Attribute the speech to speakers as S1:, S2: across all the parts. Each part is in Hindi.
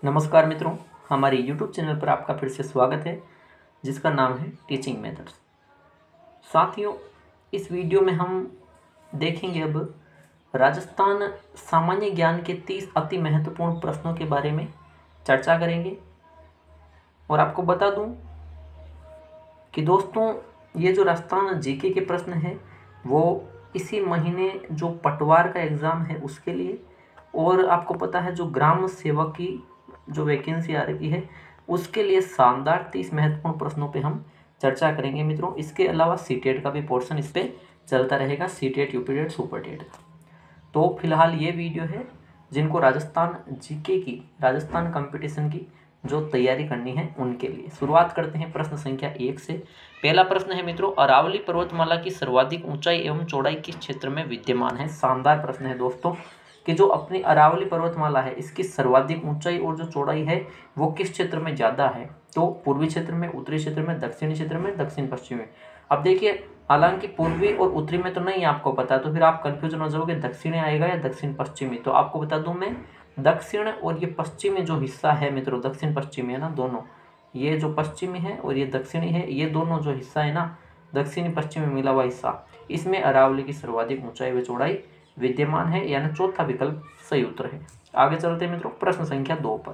S1: नमस्कार मित्रों, हमारे YouTube चैनल पर आपका फिर से स्वागत है, जिसका नाम है टीचिंग मेथड्स। साथियों, इस वीडियो में हम देखेंगे अब राजस्थान सामान्य ज्ञान के 30 अति महत्वपूर्ण प्रश्नों के बारे में चर्चा करेंगे। और आपको बता दूं कि दोस्तों, ये जो राजस्थान जीके के प्रश्न हैं वो इसी महीने जो पटवार का एग्ज़ाम है उसके लिए, और आपको पता है जो ग्राम सेवक की जो वैकेंसी आ रही है उसके लिए शानदार 30 महत्वपूर्ण प्रश्नों पे हम चर्चा करेंगे मित्रों। इसके अलावा सीटेट का भी पोर्शन इस पे चलता रहेगा, सीटेट, यूपीटेट, सुपरटेट का। तो फिलहाल ये वीडियो है जिनको राजस्थान जीके की, राजस्थान कंपटीशन की जो तैयारी करनी है उनके लिए। शुरुआत करते हैं प्रश्न संख्या 1 से। पहला प्रश्न है मित्रों, अरावली पर्वतमाला की सर्वाधिक ऊंचाई एवं चौड़ाई किस क्षेत्र में विद्यमान है? शानदार प्रश्न है दोस्तों कि जो अपनी अरावली पर्वतमाला है इसकी सर्वाधिक ऊंचाई और जो चौड़ाई है वो किस क्षेत्र में ज़्यादा है? तो पूर्वी क्षेत्र में, उत्तरी क्षेत्र में, दक्षिणी क्षेत्र में, दक्षिण पश्चिम में। अब देखिए, हालांकि पूर्वी और उत्तरी में तो नहीं आपको पता, तो फिर आप कंफ्यूजन हो जाओगे दक्षिणी आएगा या दक्षिण पश्चिमी। तो आपको बता दूं मैं, दक्षिण और ये पश्चिमी जो हिस्सा है मित्रों, दक्षिण पश्चिमी है ना दोनों, ये जो पश्चिमी है और ये दक्षिणी है, ये दोनों जो हिस्सा है ना, दक्षिणी पश्चिमी मिला हुआ हिस्सा, इसमें अरावली की सर्वाधिक ऊंचाई व चौड़ाई विद्यमान है, यानी चौथा विकल्प सही उत्तर है। आगे चलते हैं मित्रों प्रश्न संख्या 2 पर।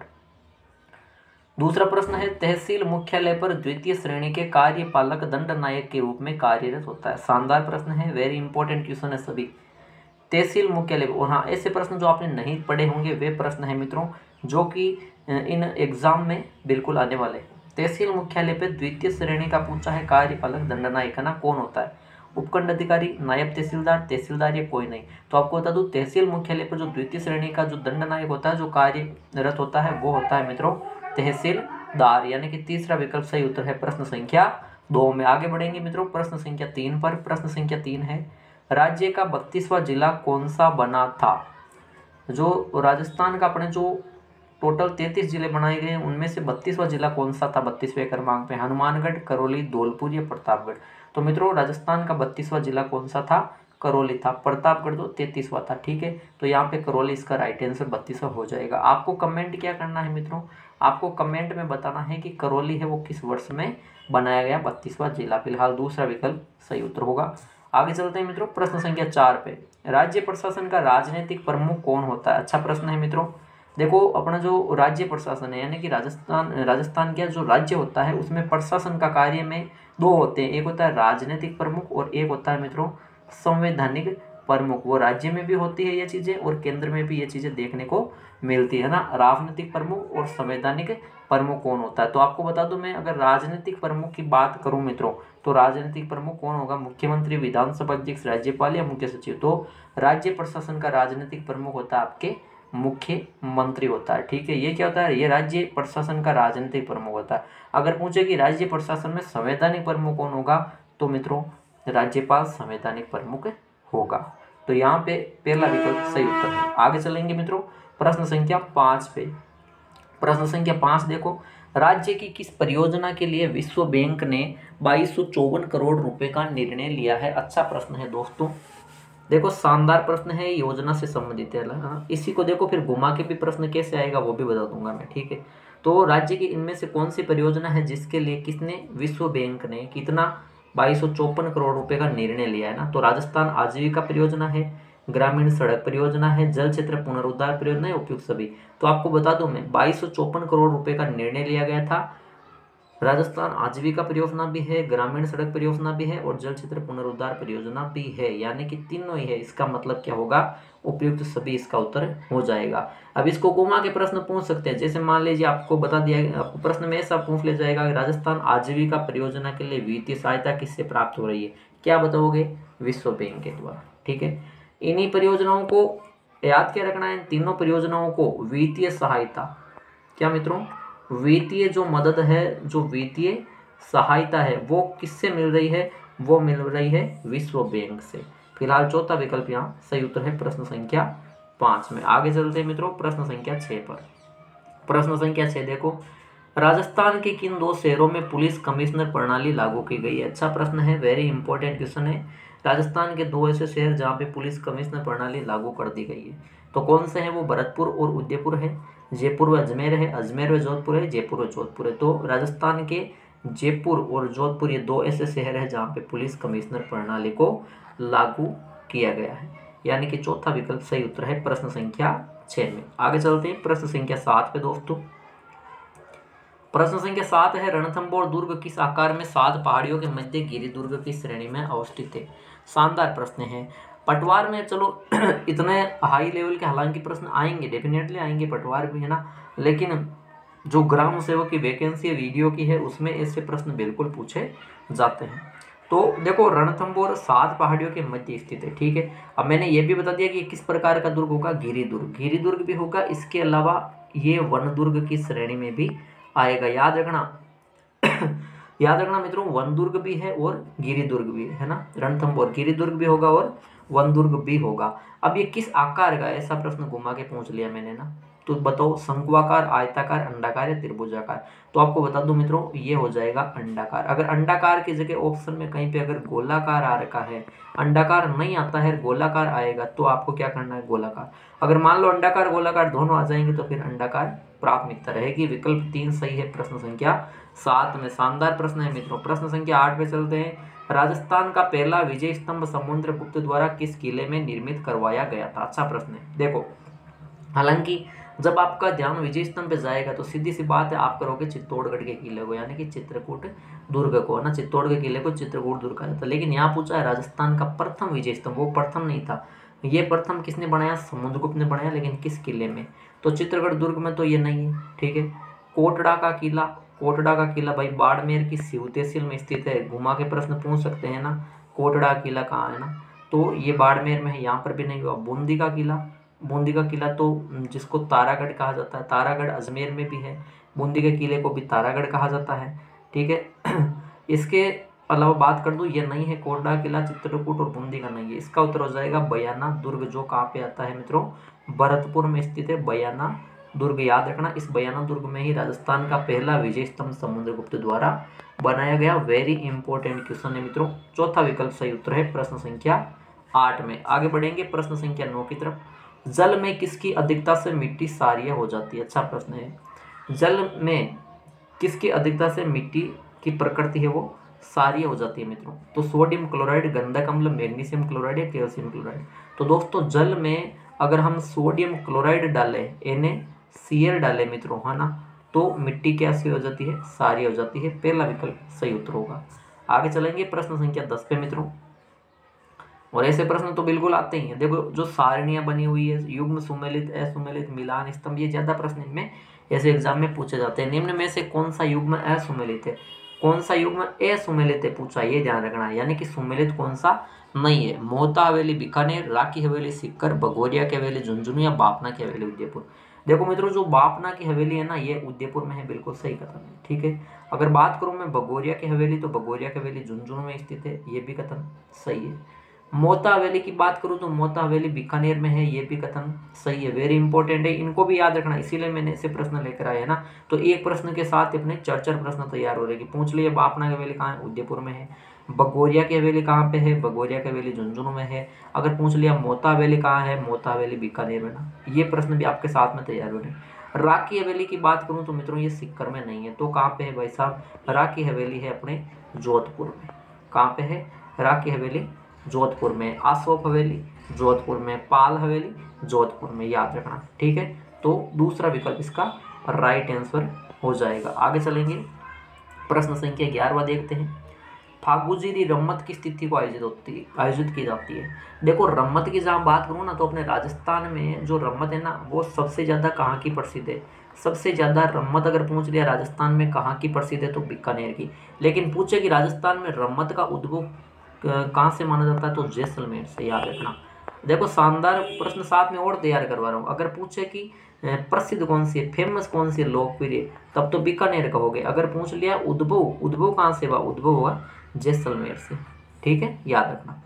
S1: दूसरा प्रश्न है, तहसील मुख्यालय पर द्वितीय श्रेणी के कार्यपालक दंड नायक के रूप में कार्यरत होता है। शानदार प्रश्न है, वेरी इंपॉर्टेंट क्वेश्चन है सभी। तहसील मुख्यालय, और हाँ, ऐसे प्रश्न जो आपने नहीं पढ़े होंगे वे प्रश्न है मित्रों जो कि इन एग्जाम में बिल्कुल आने वाले हैं। तहसील मुख्यालय पर द्वितीय श्रेणी का पूछा है कार्यपालक दंड नायक, ना कौन होता है? उपखंड अधिकारी, नायब तहसीलदार, तहसीलदार, या कोई नहीं। तो आपको बता दूं, तहसील मुख्यालय पर जो द्वितीय श्रेणी का जो दंड नायक होता है, जो कार्यरत होता है, वो होता है मित्रों तहसीलदार, यानी कि तीसरा विकल्प सही उत्तर है प्रश्न संख्या 2 में। आगे बढ़ेंगे मित्रों प्रश्न संख्या 3 पर। प्रश्न संख्या 3 है, राज्य का 32वां जिला कौन सा बना था? जो राजस्थान का अपने जो टोटल 33 जिले बनाए गए उनमें से 32वां जिला कौन सा था? 32वें क्रमांक पे हनुमानगढ़, करौली, धौलपुर या प्रतापगढ़? तो मित्रों, राजस्थान का 32वां जिला कौन सा था? करौली था। प्रतापगढ़ तो 33वां था। ठीक है, तो यहाँ पे करौली इसका राइट आंसर 32वां हो जाएगा। आपको कमेंट क्या करना है मित्रों? आपको कमेंट में बताना है कि करौली है वो किस वर्ष में बनाया गया 32वां जिला। फिलहाल दूसरा विकल्प सही उत्तर होगा। आगे चलते हैं मित्रों प्रश्न संख्या 4 पे। राज्य प्रशासन का राजनीतिक प्रमुख कौन होता है? अच्छा प्रश्न है मित्रों। देखो, अपना जो राज्य प्रशासन है, यानी कि राजस्थान का जो राज्य होता है उसमें प्रशासन का कार्य में दो होते हैं, एक होता है राजनीतिक प्रमुख और एक होता है मित्रों संवैधानिक प्रमुख। वो राज्य में भी होती है ये चीज़ें और केंद्र में भी ये चीज़ें देखने को मिलती है ना। राजनीतिक प्रमुख और संवैधानिक प्रमुख कौन होता है? तो आपको बता दूं मैं, अगर राजनीतिक प्रमुख की बात करूं मित्रों, तो राजनीतिक प्रमुख कौन होगा? मुख्यमंत्री, विधानसभा अध्यक्ष, राज्यपाल या मुख्य सचिव? तो राज्य प्रशासन का राजनीतिक प्रमुख होता है आपके मुख्यमंत्री होता है। ठीक है, ये क्या होता है? ये राज्य प्रशासन का राजनीतिक प्रमुख होता है। अगर पूछे कि राज्य प्रशासन में संवैधानिक प्रमुख कौन होगा, तो मित्रों राज्यपाल संवैधानिक प्रमुख होगा। तो यहाँ पे पहला विकल्प सही उत्तर है। आगे चलेंगे मित्रों प्रश्न संख्या 5 पे। प्रश्न संख्या 5 देखो, राज्य की किस परियोजना के लिए विश्व बैंक ने 2254 करोड़ रुपए का निर्णय लिया है? अच्छा प्रश्न है दोस्तों। देखो, शानदार प्रश्न है, योजना से संबंधित है। इसी को देखो फिर घुमा के भी प्रश्न कैसे आएगा वो भी बता दूंगा मैं। ठीक है, तो राज्य की इनमें से कौन सी परियोजना है जिसके लिए किसने, विश्व बैंक ने कितना 2254 करोड़ रुपए का निर्णय लिया है ना? तो राजस्थान आजीविका परियोजना है, ग्रामीण सड़क परियोजना है, जल क्षेत्र पुनरुद्धार परियोजना है, उपयुक्त सभी। तो आपको बता दूं मैं, 2254 करोड़ रुपए का निर्णय लिया गया था। राजस्थान आजीविका परियोजना भी है, ग्रामीण सड़क परियोजना भी है और जल क्षेत्र पुनरुद्धार परियोजना भी है, यानी कि तीनों ही है। इसका मतलब क्या होगा? उपयुक्त सभी इसका उत्तर हो जाएगा। अब इसको घुमा के प्रश्न पूछ सकते हैं, जैसे मान लीजिए आपको बता दिया, आपको प्रश्न में ऐसा पूछ ले जाएगा कि राजस्थान आजीविका परियोजना के लिए वित्तीय सहायता किससे प्राप्त हो रही है? क्या बताओगे? विश्व बैंक के द्वारा। ठीक है, इन्हीं परियोजनाओं को याद क्या रखना है, तीनों परियोजनाओं को वित्तीय सहायता, क्या मित्रों, वित्तीय जो मदद है, जो वित्तीय सहायता है वो किससे मिल रही है? वो मिल रही है विश्व बैंक से। फिलहाल चौथा विकल्प यहाँ सही उत्तर है प्रश्न संख्या 5 में। आगे चलते हैं मित्रों प्रश्न संख्या 6 पर। प्रश्न संख्या 6 देखो, राजस्थान के किन 2 शहरों में पुलिस कमिश्नर प्रणाली लागू की गई है? अच्छा प्रश्न है, वेरी इंपॉर्टेंट क्वेश्चन है। राजस्थान के 2 ऐसे शहर जहाँ पे पुलिस कमिश्नर प्रणाली लागू कर दी गई है। तो कौन से हैं वो? भरतपुर और उदयपुर है, जयपुर व अजमेर है, अजमेर व जोधपुर है, जयपुर व जोधपुर है। तो राजस्थान के जयपुर और जोधपुर ये दो ऐसे शहर हैं जहाँ पे पुलिस कमिश्नर प्रणाली को लागू किया गया है, यानी कि चौथा विकल्प सही उत्तर है प्रश्न संख्या 6 में। आगे चलते हैं प्रश्न संख्या 7 पे दोस्तों। प्रश्न संख्या 7 है, रणथंबोर दुर्ग किस आकार में 7 पहाड़ियों के मध्य गिरि दुर्ग की श्रेणी में अवस्थित है? शानदार प्रश्न है। पटवार में चलो इतने हाई लेवल के हालांकि प्रश्न आएंगे, डेफिनेटली आएंगे, पटवार भी है ना, लेकिन जो ग्राम सेवक की वैकेंसी वीडियो की है उसमें ऐसे प्रश्न बिल्कुल पूछे जाते हैं। तो देखो रणथंबोर 7 पहाड़ियों के मध्य स्थित है, ठीक है। अब मैंने ये भी बता दिया कि किस प्रकार का दुर्ग होगा, गिरि दुर्ग भी होगा। इसके अलावा ये वन दुर्ग की श्रेणी में भी आएगा, याद रखना याद रखना मित्रों, वन दुर्ग भी है और गिरि दुर्ग भी है ना। रणथंबोर गिरि दुर्ग भी होगा और वन दुर्ग भी होगा। अब ये किस आकार का, ऐसा प्रश्न घुमा के पूछ लिया मैंने ना, तो बताओ शंक्वाकार, आयताकार, अंडाकार या त्रिभुजाकार? तो आपको बता दूं मित्रों, ये हो जाएगा अंडाकार। अगर अंडाकार की जगह ऑप्शन में कहीं पे अगर गोलाकार आ रखा है, अंडाकार नहीं आता है, गोलाकार आएगा, तो आपको क्या करना है? गोलाकार। अगर मान लो अंडाकार गोलाकार दोनों आ जाएंगे तो फिर अंडाकार प्राथमिकता रहेगी। विकल्प 3 सही है प्रश्न संख्या 7 में। शानदार प्रश्न है मित्रों। प्रश्न संख्या 8 पे चलते हैं। राजस्थान का पहला विजय स्तंभ समुद्रगुप्त द्वारा किस किले में निर्मित करवाया गया था? अच्छा प्रश्न है। देखो हालांकि जब आपका ध्यान विजय स्तंभ पे जाएगा तो सीधी सी बात है, आप करोगे चित्तौड़गढ़ के किले को, यानी कि चित्रकूट दुर्ग को, ना, चित्तौड़ के किले को चित्रकूट दुर्ग कहा जाता है। लेकिन यहाँ पूछा है राजस्थान का प्रथम विजय स्तंभ, वो प्रथम नहीं था, ये प्रथम किसने बनाया? समुद्रगुप्त ने बनाया, लेकिन किस किले में? तो चित्रगढ़ दुर्ग में तो ये नहीं है, ठीक है। कोटड़ा का किला भाई बाड़मेर की शिव तहसील में स्थित है। घुमा के प्रश्न पूछ सकते हैं ना, कोटड़ा किला कहाँ है ना, तो ये बाड़मेर में है, यहाँ पर भी नहीं हुआ। बूंदी का किला तो जिसको तारागढ़ कहा जाता है, तारागढ़ अजमेर में भी है, बूंदी के किले को भी तारागढ़ कहा जाता है, ठीक है। इसके अलावा बात कर दूं, ये नहीं है, कोटड़ा किला, चित्रकूट और बूंदी का नहीं है। इसका उत्तर हो जाएगा बयाना दुर्ग, जो कहाँ पे आता है मित्रों? भरतपुर में स्थित है बयाना दुर्ग, याद रखना। इस बयाना दुर्ग में ही राजस्थान का पहला विजय स्तंभ समुद्रगुप्त द्वारा बनाया गया। वेरी इंपॉर्टेंट क्वेश्चन है मित्रों। चौथा विकल्प सही उत्तर है प्रश्न संख्या 8 में। आगे बढ़ेंगे प्रश्न संख्या 9 की तरफ। जल में किसकी अधिकता से मिट्टी क्षारीय हो जाती है? अच्छा प्रश्न है। जल में किसकी अधिकता से मिट्टी की प्रकृति है वो क्षारीय हो जाती है मित्रों? तो सोडियम क्लोराइड, गंधक अम्ल, मैग्नीशियम क्लोराइड या कैल्शियम क्लोराइड? तो दोस्तों जल में अगर हम सोडियम क्लोराइड डालें, NaCl डालें मित्रों, है ना, तो मिट्टी कैसी हो जाती है? क्षारीय हो जाती है। पहला विकल्प सही उत्तर होगा। आगे चलेंगे प्रश्न संख्या 10 पे मित्रों। और ऐसे प्रश्न तो बिल्कुल आते ही हैं। देखो जो सारणियां बनी हुई है, युग्म, सुमेलित, असुमेलित, मिलान, स्तंभ, ये ज्यादा प्रश्न इनमें ऐसे एग्जाम में पूछे जाते हैं। निम्न में से कौन सा युग्म असुमेलित है, कौन सा युग्म असुमेलित है पूछा, ये ध्यान रखना है, यानी कि सुमेलित कौन सा नहीं है। मोहता हवेली बीकानेर, राकी हवेली सीकर, भगोरिया की हवेली झुंझुनू या बापना की हवेली उदयपुर? देखो मित्रों जो बापना की हवेली है ना, ये उदयपुर में है, बिल्कुल सही कथन है, ठीक है। अगर बात करूं मैं भगोरिया की हवेली, तो भगोरिया की हवेली झुंझुनू में स्थित है, ये भी कथन सही है। मोहता हवेली की बात करूं तो मोहता हवेली बीकानेर में है, ये भी कथन सही है। वेरी इंपॉर्टेंट है, इनको भी याद रखना, इसीलिए मैंने ऐसे प्रश्न लेकर आए है ना। तो एक प्रश्न के साथ अपने 4 प्रश्न तैयार हो रहेगी। पूछ लिए बापना की हवेली कहाँ है? उदयपुर में है। भगोरिया की हवेली कहाँ पे है? भगोरिया की हवेली झुंझुनू में है। अगर पूछ लिया मोहता हवेली कहाँ है? मोहता हवेली बीकानेर में ना। ये प्रश्न भी आपके साथ में तैयार हो रहे हैं। राकी हवेली की बात करूं तो मित्रों ये सीकर में नहीं है, तो कहाँ पे है भाई साहब? राकी हवेली है अपने जोधपुर में। कहाँ पे है? राकी हवेली जोधपुर में। अशोक हवेली जोधपुर में। पाल हवेली जोधपुर में, याद रखना, ठीक है। तो दूसरा विकल्प इसका राइट आंसर हो जाएगा। आगे चलेंगे प्रश्न संख्या 11वां देखते हैं। फागुजीरी रम्मत की तिथि को आयोजित की जाती है। देखो रम्मत की जहाँ बात करूँ ना, तो अपने राजस्थान में जो रम्मत है ना, वो सबसे ज़्यादा कहाँ की प्रसिद्ध है? सबसे ज़्यादा रम्मत अगर पूछ लिया राजस्थान में कहाँ की प्रसिद्ध है, तो बीकानेर की। लेकिन पूछे कि राजस्थान में रम्मत का उद्भव कहाँ से माना जाता है, तो जैसलमेर से, याद रखना। देखो शानदार प्रश्न साथ में और तैयार करवा रहा हूँ। अगर पूछे कि प्रसिद्ध कौन सी है, फेमस कौन सी है, लोकप्रिय, तब तो बीकानेर कहोगे। अगर पूछ लिया उद्भव कहाँ से हुआ, उद्भव हुआ जैसलमेर से, ठीक है, याद रखना।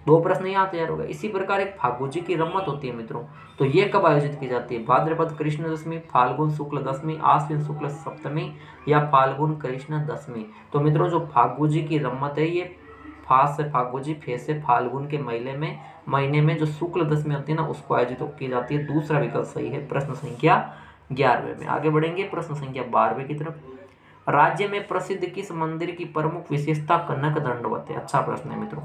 S1: 2 प्रश्न यहाँ तैयार होगा। इसी प्रकार एक फागुजी की रम्मत होती है मित्रों, तो ये कब आयोजित की जाती है? भाद्रपद कृष्ण दशमी, फाल्गुन शुक्ल दशमी, आश्विन शुक्ल सप्तमी या फाल्गुन कृष्ण दशमी? तो मित्रों जो फागुजी की रम्मत है, ये फा से फागुजी, फे से फाल्गुन के महीने में जो शुक्ल दशमी होती है ना उसको आयोजित की जाती है। दूसरा विकल्प सही है प्रश्न संख्या 11वें में। आगे बढ़ेंगे प्रश्न संख्या 12वें की तरफ। राज्य में प्रसिद्ध किस मंदिर की प्रमुख विशेषता कनक दंडवत है? अच्छा प्रश्न है मित्रों।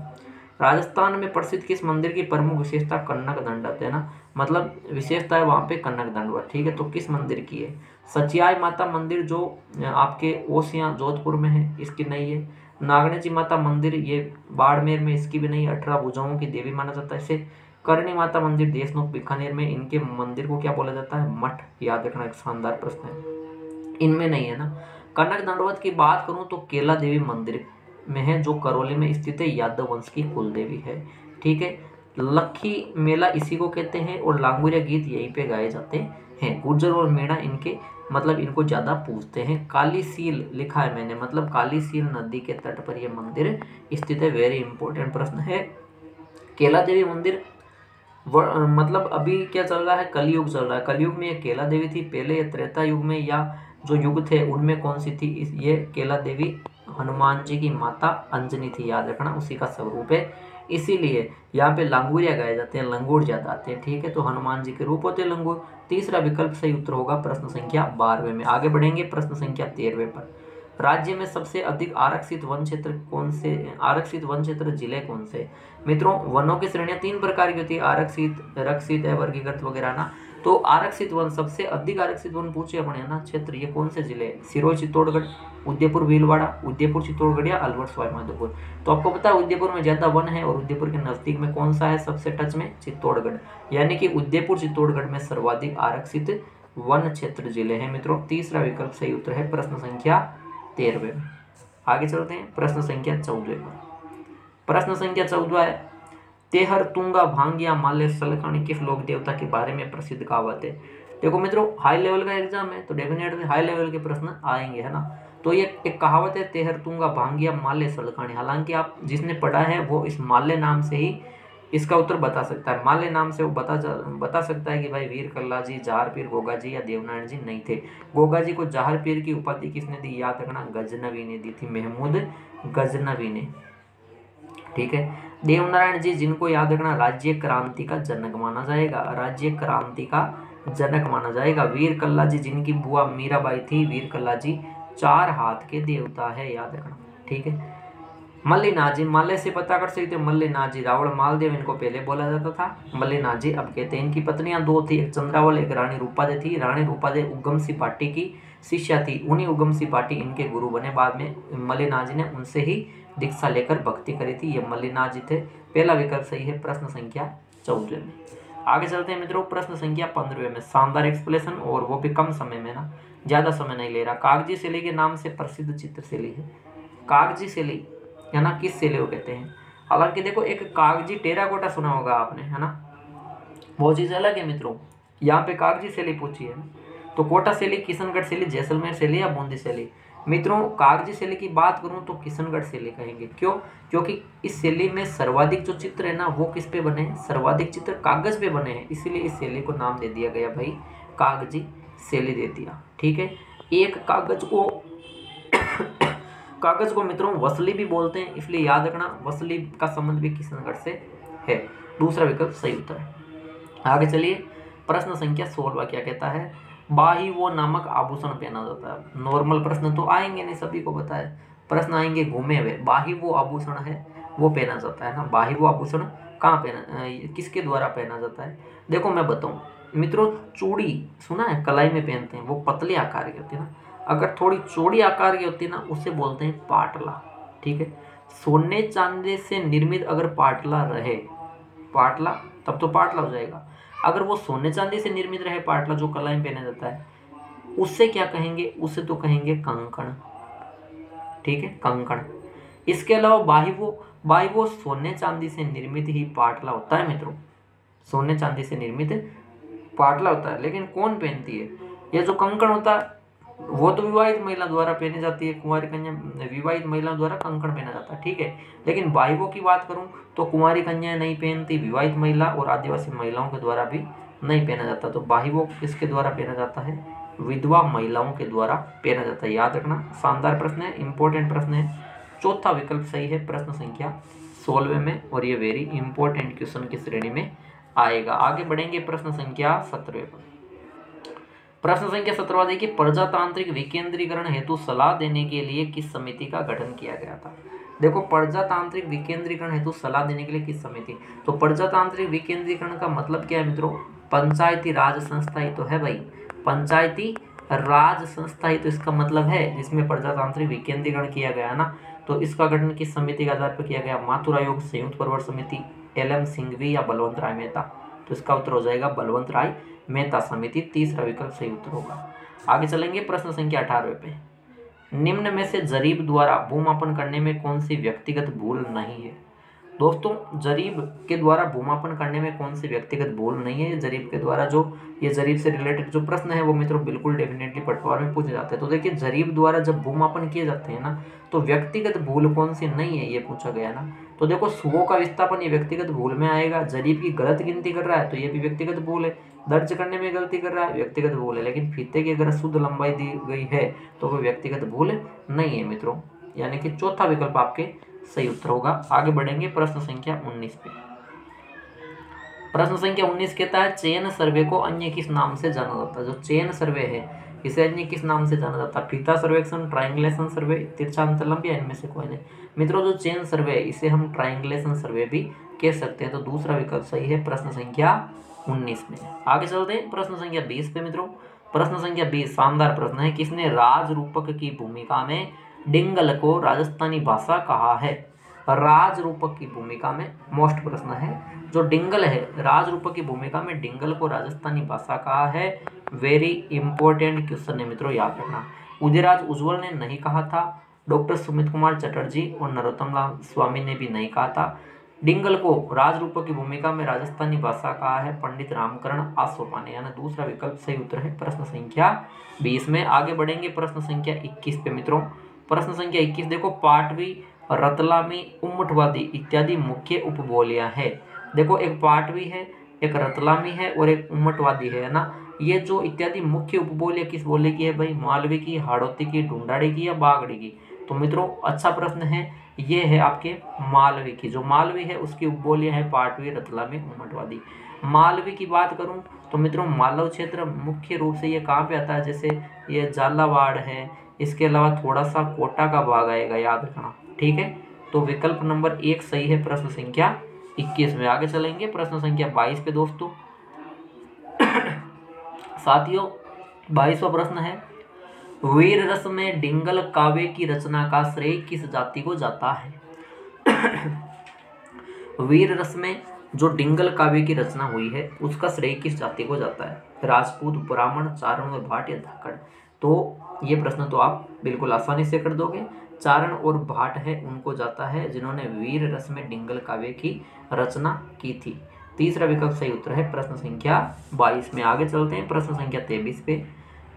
S1: राजस्थान में प्रसिद्ध किस मंदिर की प्रमुख विशेषता कनक दंडवत है ना, मतलब विशेषता है वहाँ पे कनक दंडवत। ठीक है, तो किस मंदिर की है? सचियाई माता मंदिर जो आपके ओसियां जोधपुर में है, इसकी नहीं है। नागणी जी माता मंदिर ये बाड़मेर में, इसकी भी नहीं। 18 भुजाओं की देवी माना जाता है इसे। करणी माता मंदिर देशमुख बीकानेर में, इनके मंदिर को क्या बोला जाता है? मठ। याद रखना, एक शानदार प्रश्न है। इनमें नहीं है ना। कनक दंडवत की बात करूं तो केला देवी मंदिर में है जो करौली में स्थित है, यादव वंश की कुल देवी है। ठीक है, लक्खी मेला इसी को कहते हैं और लांगुरिया गीत यहीं पे गाए जाते हैं। गुर्जर और मीणा इनके मतलब इनको ज्यादा पूजते हैं। काली सील लिखा है मैंने, मतलब काली सील नदी के तट पर यह मंदिर स्थित है। वेरी इंपॉर्टेंट प्रश्न है। केला देवी मंदिर मतलब अभी क्या चल रहा है? कलयुग चल रहा है। कलयुग में ये केला देवी थी। पहले ये त्रेता युग में या जो युग थे उनमें कौन सी थी? ये केला देवी हनुमान जी की माता अंजनी थी, याद रखना, उसी का स्वरूप है। इसीलिए यहाँ पे लांगुरिया गाए जाते हैं, लंगूर ज्यादा आते हैं। ठीक है, तो हनुमान जी के रूप होते हैं लंगूर। तीसरा विकल्प सही उत्तर होगा प्रश्न संख्या 12वें में। आगे बढ़ेंगे प्रश्न संख्या 13वें पर। राज्य में सबसे अधिक आरक्षित वन क्षेत्र कौन से? आरक्षित वन क्षेत्र जिले कौन से? मित्रों, वनों की श्रेणियां 3 प्रकार की होती है, आरक्षित, रक्षित, वर्गीकृत वगैरह ना। तो आरक्षित वन, सबसे अधिक आरक्षित वन पूछे अपने ना क्षेत्र, ये कौन से जिले? सिरोही चित्तौड़गढ़, उदयपुर भीलवाड़ा, उदयपुर चित्तौड़गढ़ या अलवर सवाई माधोपुर। तो आपको पता है उदयपुर में ज्यादा वन है और उदयपुर के नजदीक में कौन सा है सबसे टच में? चित्तौड़गढ़। यानी कि उदयपुर चित्तौड़गढ़ में सर्वाधिक आरक्षित वन क्षेत्र जिले हैं मित्रों। तीसरा विकल्प सही उत्तर है प्रश्न संख्या 13वें में। आगे चलते हैं प्रश्न संख्या 14वें पर। प्रश्न संख्या 14 है, तेहर तुंगा भांगिया माल्य सलखानी किस लोक देवता के बारे में प्रसिद्ध कहावत है? देखो मित्रों, हाई लेवल का एग्जाम है तो डेफिनेटली हाई लेवल के प्रश्न आएंगे, है ना। तो ये एक कहावत है, तेहर तुंगा भांगिया माल्य सलखानी। हालांकि आप जिसने पढ़ा है वो इस माल्य नाम से ही इसका उत्तर बता सकता है। माल्य नाम से वो बता सकता है कि भाई वीर कल्ला जी, जहार पीर गोगा जी या देवनारायण जी नहीं थे। गोगा जी को जहार पीर की उपाधि किसने दी? याद रखना, गजनवी ने दी थी, महमूद गजनवी ने। ठीक है, देवनारायण जी जिनको याद रखना राज्य क्रांति का जनक माना जाएगा, राज्य क्रांति का जनक माना जाएगा। वीर कल्ला जी जिनकी बुआ मीराबाई थी, वीर कल्ला जी 4 हाथ के देवता है, याद रखना। ठीक है, मल्लिनाथ जी, माल्य से पता कर सकते हो, मल्लिनाथ जी रावण मालदेव इनको पहले बोला जाता था। मल्लिनाथ जी अब कहते हैं। इनकी पत्नियां 2 थी, एक चंद्रावल, एक रानी रूपादे थी। रानी रूपादे उगम सी पार्टी की शिष्या थी, उन्हीं उगम सी पार्टी इनके गुरु बने। बाद में मल्लिनाथ जी ने उनसे ही दीक्षा लेकर भक्ति करी थी। ये मल्लिनाथ जी थे। पहला विकल्प सही है प्रश्न संख्या 14 में। आगे चलते हैं मित्रों प्रश्न संख्या 15 में। शानदार एक्सप्लेनेशन और वो भी कम समय में ना, ज्यादा समय नहीं ले रहा। कागजी शैली के नाम से प्रसिद्ध चित्र शैली है। कागजी शैली है ना, किस शैली को कहते हैं? हालांकि देखो, एक कागजी टेराकोटा सुना होगा आपने, है ना, वो चीज अलग है मित्रों। यहाँ पे कागजी शैली पूछी है। तो कोटा शैली, किशनगढ़ शैली, जैसलमेर शैली या बूंदी शैली? मित्रों, कागजी शैली की बात करूं तो किशनगढ़ शैली कहेंगे। क्यों? क्योंकि इस शैली में सर्वाधिक जो चित्र है ना वो किस पे बने हैं? सर्वाधिक चित्र कागज पे बने हैं, इसीलिए इस शैली को नाम दे दिया गया भाई, कागजी शैली दे दिया। ठीक है, एक कागज को मित्रों वसली भी बोलते हैं, इसलिए याद रखना वसली का संबंध भी किशनगढ़ से है। दूसरा विकल्प सही उत्तर है। आगे चलिए प्रश्न संख्या 16 क्या कहता है? बाही वो नामक आभूषण पहना जाता है। नॉर्मल प्रश्न तो आएंगे नहीं, सभी को पता है। प्रश्न आएंगे घूमे हुए। बाही वो आभूषण है वो पहना जाता है ना। बाही वो आभूषण कहाँ पहना, किसके द्वारा पहना जाता है? देखो मैं बताऊं मित्रों, चूड़ी सुना है कलाई में पहनते हैं, वो पतले आकार की होती है ना। अगर थोड़ी चौड़ी आकार की होती है ना उसे बोलते हैं पाटला। ठीक है, सोने चांदी से निर्मित अगर पाटला रहे, पाटला तब तो पाटला हो जाएगा। अगर वो सोने चांदी से निर्मित रहे पाटला जो कलाई में पहना जाता है, उससे क्या कहेंगे? उससे तो कहेंगे कंकण। ठीक है, कंकण। इसके अलावा बाही वो सोने चांदी से निर्मित ही पाटला होता है मित्रों, सोने चांदी से निर्मित पाटला होता है। लेकिन कौन पहनती है? ये जो कंकण होता है वो तो विवाहित महिला द्वारा पहनी जाती है, कुंवारी कन्या, विवाहित महिला द्वारा कंकण पहना जाता है। ठीक है, लेकिन बाईवों की बात करूं तो कुंवारी कन्याएं नहीं पहनती, विवाहित महिला और आदिवासी महिलाओं के द्वारा भी नहीं पहना जाता। तो बाईवों किसके द्वारा पहना जाता है? विधवा महिलाओं के द्वारा पहना जाता है। याद रखना, शानदार प्रश्न है, इंपॉर्टेंट प्रश्न है। चौथा विकल्प सही है प्रश्न संख्या 16 में, और ये वेरी इंपॉर्टेंट क्वेश्चन की श्रेणी में आएगा। आगे बढ़ेंगे प्रश्न संख्या 17 पर। प्रश्न संख्या 17 देखिए, प्रजातांत्रिक विकेंद्रीकरण हेतु सलाह देने के लिए किस समिति का गठन किया गया था। देखो, प्रजातांत्रिक विकेंद्रीकरण हेतु सलाह देने के लिए किस समिति, तो प्रजातांत्रिक विकेंद्रीकरण का मतलब क्या है मित्रों, पंचायती राज संस्था ही तो है भाई, पंचायती राज संस्था ही तो इसका मतलब है, जिसमें प्रजातांत्रिक विकेंद्रीकरण किया गया ना। तो इसका गठन किस समिति के आधार पर किया गया, माथुर आयोग, संयुक्त प्रवर समिति, LM सिंघवी या बलवंत राय मेहता। तो इसका उत्तर हो जाएगा बलवंत राय मेहता समिति, तीसरा विकल्प सही उत्तर होगा। आगे चलेंगे प्रश्न संख्या 18 पे। निम्न में से जरीब द्वारा भूमापन करने में कौन सी व्यक्तिगत भूल नहीं है। दोस्तों, जरीब के द्वारा भूमापन करने में कौन सी व्यक्तिगत भूल नहीं है। जरीब के द्वारा जो ये जरीब से रिलेटेड जो प्रश्न है वो मित्रों बिल्कुल डेफिनेटली पटवार में पूछे जाते हैं। तो देखिए, जरीब द्वारा जब भूमापन किए जाते हैं ना, तो व्यक्तिगत भूल कौन सी नहीं है ये पूछा गया ना। तो देखो, सुओं का विस्थापन ये व्यक्तिगत भूल में आएगा। जरीब की गलत गिनती कर रहा है तो ये भी व्यक्तिगत भूल है। दर्ज करने में गलती कर रहा है, व्यक्तिगत भूल है। लेकिन फीते की अगर शुद्ध लंबाई दी गई है तो वो व्यक्तिगत भूल नहीं है मित्रों, यानी कि चौथा विकल्प आपके सही उत्तर होगा। आगे बढ़ेंगे प्रश्न संख्या 19 पे। प्रश्न संख्या 19 कहता है, चेन सर्वे को अन्य किस नाम से जाना जाता है। जो चेन सर्वे है इसे अन्य किस नाम से जाना जाता है, फीता सर्वेक्षण, ट्रायंगुलेशन सर्वे, तिरछांतरलंब या इनमें से कोई नहीं। मित्रों, जो चेन सर्वे है इसे हम ट्रायंगुलेशन सर्वे भी कह सकते हैं। तो दूसरा विकल्प सही है प्रश्न संख्या 19 में। आगे चलते हैं प्रश्न संख्या 20 पे मित्रों। प्रश्न संख्या 20 शानदार प्रश्न है, किसने राज रूपक की भूमिका में डिंगल को राजस्थानी भाषा कहा है। राज रूपक की भूमिका में मोस्ट प्रश्न है, जो डिंगल है राज रूपक की भूमिका में डिंगल को राजस्थानी भाषा कहा है। वेरी इंपॉर्टेंट क्वेश्चन है मित्रों, याद रखना। उदयराज उज्ज्वल ने नहीं कहा था, डॉक्टर सुमित कुमार चटर्जी और नरोत्तम लाल स्वामी ने भी नहीं कहा था। डिंगल को राज रूपक की भूमिका में राजस्थानी भाषा कहा है पंडित रामकरण आसोपा ने, यानी दूसरा विकल्प सही उत्तर है प्रश्न संख्या 20 में। आगे बढ़ेंगे प्रश्न संख्या 21 पे मित्रों। प्रश्न संख्या 21 देखो, पाटवी, रतलामी, उम्मटवादी इत्यादि मुख्य उपबोलियां है। देखो, एक पाटवी है, एक रतलामी है और एक उम्मटवादी है ना। ये जो इत्यादि मुख्य उपबोलियां किस बोली की है भाई, मालवी की, हाड़ौती की, ढूंढाड़ी की या बागड़ी की। तो मित्रों अच्छा प्रश्न है, ये है आपके मालवी की। जो मालवी है उसकी उपबोलियां है पाटवी, रतलामी, उम्मटवादी। मालवी की बात करूं तो मित्रों मालव क्षेत्र मुख्य रूप से ये कहाँ पे आता है, जैसे ये झालावाड़ है, इसके अलावा थोड़ा सा कोटा का भाग आएगा, याद रखना, ठीक है। तो विकल्प नंबर 1 सही है प्रश्न संख्या 21 में। आगे चलेंगे प्रश्न संख्या 22 पे दोस्तों। साथियों, 22वां प्रश्न है, वीर रस में डिंगल काव्य की रचना का श्रेय किस जाति को जाता है। वीर रस में जो डिंगल काव्य की रचना हुई है उसका श्रेय किस जाति को जाता है, राजपूत, ब्राह्मण, चारण व भाट या धाकड़। तो ये प्रश्न तो आप बिल्कुल आसानी से कर दोगे। चारण और भाट है उनको जाता है जिन्होंने वीर रस में डिंगल काव्य की रचना की थी। तीसरा विकल्प सही उत्तर है प्रश्न संख्या 22 में। आगे चलते हैं प्रश्न संख्या 23 पे।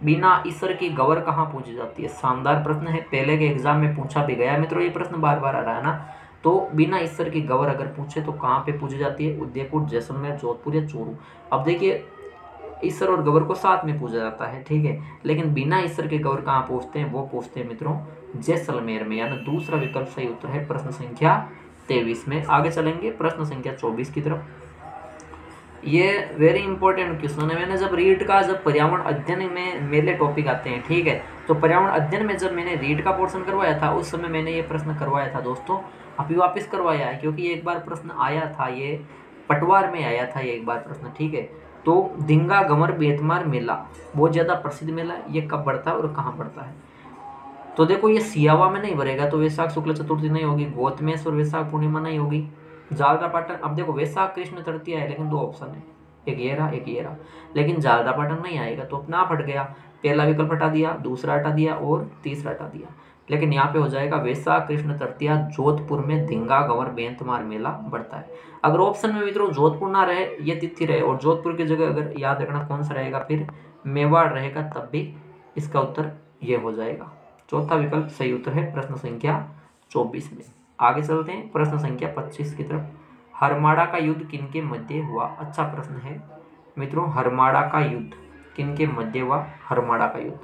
S1: बिना ईश्वर की गवर कहाँ पूजी जाती है। शानदार प्रश्न है, पहले के एग्जाम में पूछा भी गया मित्रों, ये प्रश्न बार बार आ रहा है ना। तो बिना ईश्वर की गवर अगर पूछे तो कहाँ पे पूजी जाती है, उदयपुर, जैसलमेर, जोधपुर या चूरू। अब देखिए, ईश्वर और गवर को साथ में पूजा जाता है, ठीक है, लेकिन बिना ईश्वर के गवर कहाँ पूछते हैं, वो पूछते हैं मित्रों जैसलमेर में, यानी दूसरा विकल्प सही उत्तर है प्रश्न संख्या 23 में। आगे चलेंगे प्रश्न संख्या 24 की तरफ। ये वेरी इंपॉर्टेंट क्वेश्चन है। मैंने जब रीट का, जब पर्यावरण अध्ययन में मेरे टॉपिक आते हैं, ठीक है, तो पर्यावरण अध्ययन में जब मैंने रीट का पोर्शन करवाया था उस समय मैंने ये प्रश्न करवाया था दोस्तों, अभी वापस करवाया है क्योंकि ये एक बार प्रश्न आया था, ये पटवार में आया था ये एक बार प्रश्न, ठीक है। तो धिंगा गमर बेतमार मेला बहुत ज़्यादा प्रसिद्ध मेला है, ये कब बढ़ता है और कहाँ बढ़ता है। तो देखो, ये सियावा में नहीं भरेगा तो वैशाख शुक्ल चतुर्थी नहीं होगी, गौतमेश और वैशाख पूर्णिमा नहीं होगी, झालरापाटन। अब देखो, वैशाख कृष्ण तृतीया है लेकिन 2 ऑप्शन है, एक ये रहा एक ये रहा, लेकिन झालरापाटन नहीं आएगा तो अपना आप हट गया, पहला विकल्प हटा दिया, दूसरा हटा दिया और तीसरा हटा दिया। लेकिन यहाँ पे हो जाएगा वैशाख कृष्ण तृतीया, जोधपुर में धिंगा गंवर बेंतमार मेला बढ़ता है। अगर ऑप्शन में मित्रों जोधपुर ना रहे, ये तिथि रहे और जोधपुर की जगह अगर याद रखना कौन सा रहेगा, फिर मेवाड़ रहेगा, तब भी इसका उत्तर ये हो जाएगा। चौथा विकल्प सही उत्तर है प्रश्न संख्या 24 में। आगे चलते हैं प्रश्न संख्या 25 की तरफ। हरमाड़ा का युद्ध किनके मध्य हुआ। अच्छा प्रश्न है मित्रों, हरमाड़ा का युद्ध किनके मध्य हुआ, हरमाड़ा का युद्ध,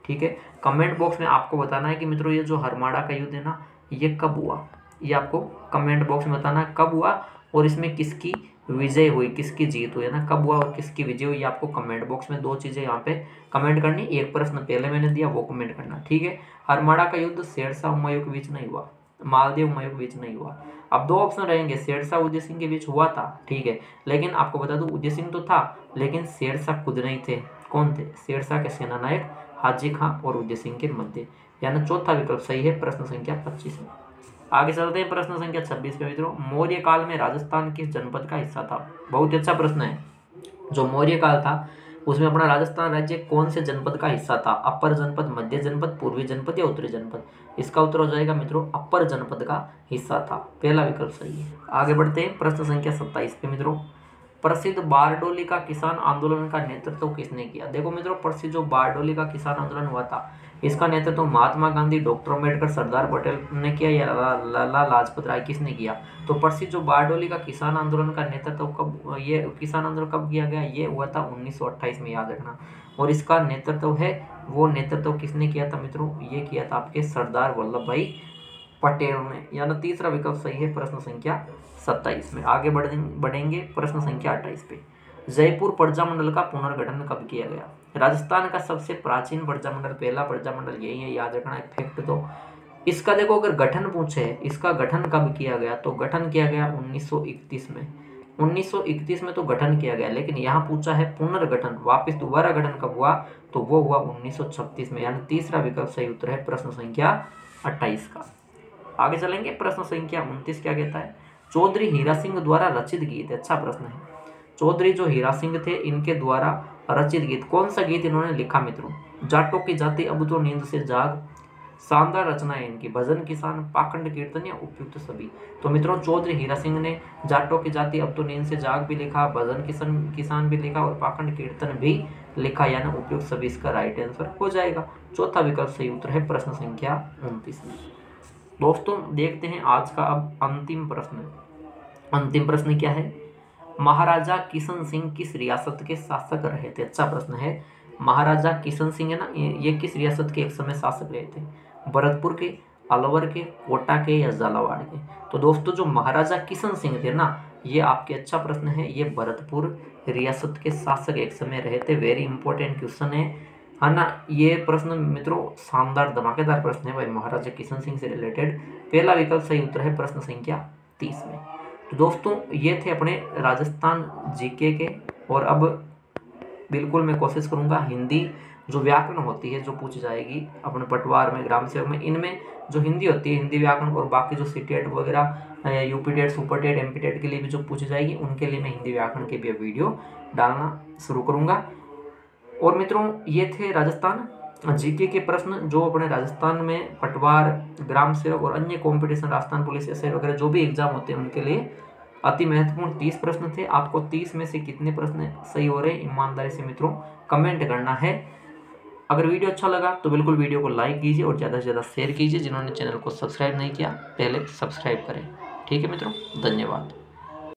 S1: ठीक है। कमेंट बॉक्स में आपको बताना है कि मित्रों ये जो हरमाड़ा का युद्ध है ना, ये कब हुआ, ये आपको कमेंट बॉक्स में बताना कब हुआ और इसमें किसकी विजय हुई, किसकी जीत हुई है ना, कब हुआ और किसकी विजय हुई, आपको कमेंट बॉक्स में 2 चीज़ें यहाँ पे कमेंट करनी। एक प्रश्न पहले मैंने दिया वो कमेंट करना, ठीक है। हरमाड़ा का युद्ध शेरशाह हुमायूं के बीच नहीं हुआ, मालदेव हुमायूं के बीच नहीं हुआ। अब 2 ऑप्शन रहेंगे, शेरशाह उदय सिंह के बीच हुआ था, ठीक है, लेकिन आपको बता दूं उदय सिंह तो था लेकिन शेरशाह खुद नहीं थे। कौन थे? शेरशाह के सेनानायक हाजी खां और उदय सिंह के मध्य, यानी चौथा विकल्प सही है प्रश्न संख्या 25 में। आगे चलते हैं प्रश्न संख्या 26 पे मित्रों। मौर्य काल में राजस्थान किस जनपद का हिस्सा था? बहुत ही अच्छा प्रश्न है। जो मौर्य काल था उसमें अपना राजस्थान राज्य कौन से जनपद का हिस्सा था? अपर जनपद, मध्य जनपद, पूर्वी जनपद या उत्तरी जनपद? इसका उत्तर हो जाएगा मित्रों अपर जनपद का हिस्सा था, पहला विकल्प सही है। आगे बढ़ते हैं प्रश्न संख्या 27 पे मित्रों। प्रसिद्ध बारडोली का किसान आंदोलन का नेतृत्व किसने किया? देखो मित्रों, प्रसिद्ध जो बारडोली का किसान आंदोलन हुआ था इसका नेतृत्व महात्मा गांधी, डॉक्टर अम्बेडकर, सरदार पटेल ने किया या लाला लाजपत राय किसने किया? तो प्रसिद्ध जो बारडोली का किसान आंदोलन का नेतृत्व कब, ये किसान आंदोलन कब किया गया? ये हुआ था 1928 में, याद रखना। और इसका नेतृत्व है, वो नेतृत्व किसने किया था मित्रों? ये किया था आपके सरदार वल्लभ भाई पटेल ने, यानी तीसरा विकल्प सही है प्रश्न संख्या 27 में। आगे बढ़ेंगे प्रश्न संख्या 28 पे। जयपुर प्रजामंडल का पुनर्गठन कब किया गया? राजस्थान का सबसे प्राचीन प्रजामंडल, पहला प्रजामंडल यही है, याद रखना एक फैक्ट। तो इसका देखो अगर गठन पूछे, इसका गठन कब किया गया? तो गठन किया गया 1931 में। 1931 में तो गठन किया गया, लेकिन यहाँ पूछा है पुनर्गठन, वापस दोबारा गठन कब हुआ? तो वो हुआ 1936 में, यानी तीसरा विकल्प सही उत्तर है प्रश्न संख्या 28 का। आगे चलेंगे प्रश्न संख्या 29 क्या कहता है? चौधरी हीरा सिंह द्वारा रचित गीत, अच्छा प्रश्न है। चौधरी जो हीरा सिंह थे इनके द्वारा रचित गीत, कौन सा गीत इन्होंने लिखा मित्रों? जाटों की जाति अब तो नींद से जाग, शानदार रचना है इनकी, भजन किसान, पाखंड कीर्तन या उपयुक्त सभी? तो मित्रों चौधरी हीरा सिंह ने जाटों की जाति अब तो नींद से जाग भी लिखा, भजन किसान भी लिखा और पाखंड कीर्तन भी लिखा, यानी उपयुक्त सभी इसका राइट आंसर हो जाएगा। चौथा विकल्प सही उत्तर है प्रश्न संख्या 29 में। दोस्तों देखते हैं आज का अब अंतिम प्रश्न। अंतिम प्रश्न क्या है? महाराजा किशन सिंह किस रियासत के शासक रहे थे? अच्छा प्रश्न है। महाराजा किशन सिंह है ना, ये किस रियासत के एक समय शासक रहे थे? भरतपुर के, अलवर के, कोटा के या झालावाड़ के? तो दोस्तों जो महाराजा किशन सिंह थे ना, ये आपके अच्छा प्रश्न है, ये भरतपुर रियासत के शासक एक समय रहे थे। वेरी इंपॉर्टेंट क्वेश्चन है ना ये प्रश्न मित्रों, शानदार धमाकेदार प्रश्न है भाई, महाराजा किशन सिंह से रिलेटेड। पहला विकल्प सही उत्तर है प्रश्न संख्या 30 में। तो दोस्तों ये थे अपने राजस्थान जीके के, और अब बिल्कुल मैं कोशिश करूंगा हिंदी जो व्याकरण होती है जो पूछी जाएगी अपने पटवार में, ग्राम सेवक में, इनमें जो हिंदी होती है, हिंदी व्याकरण, और बाकी जो सीटेट वगैरह, UP TET, super TET, MP TET के लिए भी जो पूछी जाएगी उनके लिए मैं हिंदी व्याकरण के भी वीडियो डालना शुरू करूँगा। और मित्रों ये थे राजस्थान जीके के प्रश्न जो अपने राजस्थान में पटवार, ग्राम सेवक और अन्य कंपटीशन, राजस्थान पुलिस एसआई वगैरह जो भी एग्जाम होते हैं उनके लिए अति महत्वपूर्ण 30 प्रश्न थे। आपको 30 में से कितने प्रश्न सही हो रहे हैं ईमानदारी से मित्रों कमेंट करना है। अगर वीडियो अच्छा लगा तो बिल्कुल वीडियो को लाइक कीजिए और ज़्यादा से ज़्यादा शेयर कीजिए। जिन्होंने चैनल को सब्सक्राइब नहीं किया पहले सब्सक्राइब करें। ठीक है मित्रों, धन्यवाद।